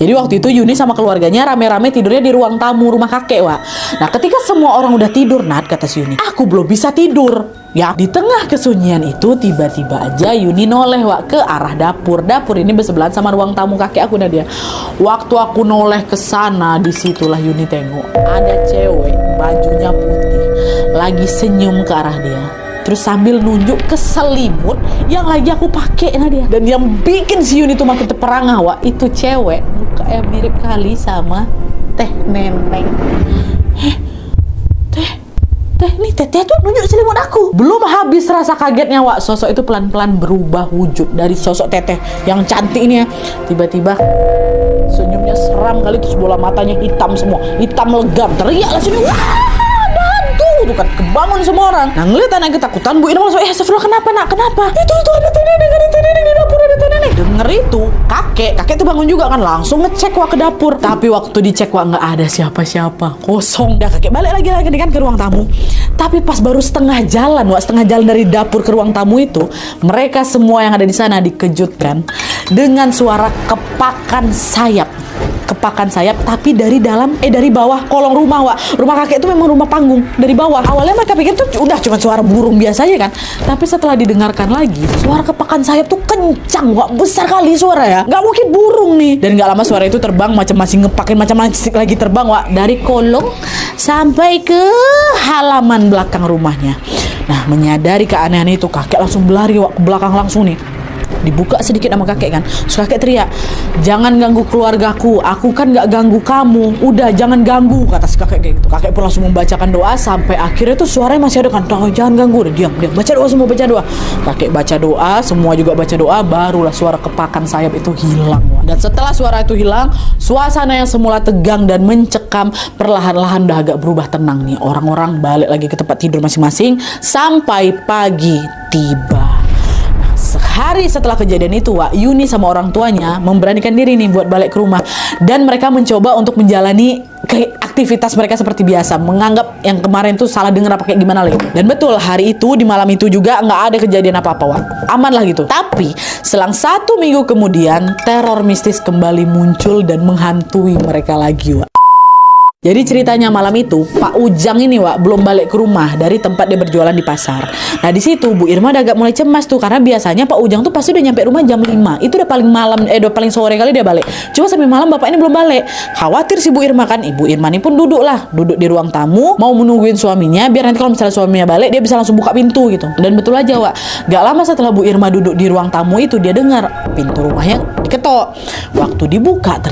Jadi waktu itu Yuni sama keluarganya rame-rame tidurnya di ruang tamu rumah kakek, Wak. Nah, ketika semua orang udah tidur, Nat, kata si Yuni, aku belum bisa tidur. Ya, di tengah kesunyian itu tiba-tiba aja Yuni noleh, Wak, ke arah dapur. Dapur ini bersebelahan sama ruang tamu kakek aku, Nadia. Waktu aku noleh ke sana, disitulah Yuni tengok ada cewek bajunya putih lagi senyum ke arah dia. Terus sambil nunjuk ke selimut yang lagi aku pakai, Nadia. Dan yang bikin si Yuni tuh makin terperangah, Wak, itu cewek mukanya mirip kali sama Teh Neneng. Nih teteh tuh nunjuk selimut aku. Belum habis rasa kagetnya, Wak, sosok itu pelan-pelan berubah wujud dari sosok teteh yang cantik ini ya. Tiba-tiba senyumnya seram kali, terus bola matanya hitam semua, hitam legam. Teriak lah sini, wah, hantu tuh kan, kebangun semua orang. Nah, ngeliat anak ketakutan, Bu Irma langsung, astagfirullah, kenapa nak, kenapa? Itu ada Teh Neneng, di dapur, ada Teh Neneng. Denger itu kakek tuh bangun juga kan, langsung ngecek, Wak, ke dapur. Tapi waktu dicek, Wak, nggak ada siapa-siapa, kosong. Dah kakek balik lagi kan ke ruang tamu. Tapi pas baru setengah jalan, Wak, setengah jalan dari dapur ke ruang tamu itu, mereka semua yang ada di sana dikejutkan dengan suara kepakan sayap. Kepakan sayap, tapi dari dalam, dari bawah kolong rumah, Wak. Rumah kakek itu memang rumah panggung dari bawah. Awalnya mereka pikir tuh udah cuma suara burung biasa aja kan. Tapi setelah didengarkan lagi, suara kepakan sayap tuh kencang, Wak. Besar kali suara ya. Gak mungkin burung nih. Dan gak lama suara itu terbang macam masih ngepakin, macam masih lagi terbang, Wak. Dari kolong sampai ke halaman belakang rumahnya. Nah, menyadari keanehan itu, kakek langsung berlari, Wak, ke belakang langsung nih. Dibuka sedikit sama kakek kan. Terus kakek teriak, jangan ganggu keluargaku, aku kan gak ganggu kamu, udah jangan ganggu, kata si kakek kayak gitu. Kakek pun langsung membacakan doa sampai akhirnya tuh suaranya masih ada kan, jangan ganggu, udah diam, baca doa semua, baca doa. Kakek baca doa, semua juga baca doa, barulah suara kepakan sayap itu hilang. Dan setelah suara itu hilang, suasana yang semula tegang dan mencekam perlahan-lahan udah agak berubah tenang nih. Orang-orang balik lagi ke tempat tidur masing-masing sampai pagi tiba. Sehari setelah kejadian itu, Wak, Yuni sama orang tuanya memberanikan diri nih buat balik ke rumah. Dan mereka mencoba untuk menjalani aktivitas mereka seperti biasa, menganggap yang kemarin tuh salah dengar apa kayak gimana lagi. Dan betul, hari itu, di malam itu juga nggak ada kejadian apa-apa, Wak. Aman lah gitu. Tapi selang 1 minggu kemudian, teror mistis kembali muncul dan menghantui mereka lagi, Wak. Jadi ceritanya malam itu Pak Ujang ini, Wak, belum balik ke rumah dari tempat dia berjualan di pasar. Nah, di situ Bu Irma udah agak mulai cemas tuh, karena biasanya Pak Ujang tuh pasti udah nyampe rumah jam 5. Itu udah paling malam, udah paling sore kali dia balik. Cuma sampai malam bapak ini belum balik. Khawatir si Bu Irma kan. Ibu Irma ini pun duduk di ruang tamu, mau menungguin suaminya biar nanti kalau misalnya suaminya balik dia bisa langsung buka pintu gitu. Dan betul aja, Wak, gak lama setelah Bu Irma duduk di ruang tamu itu, dia dengar pintu rumahnya diketok. Waktu dibuka ternyata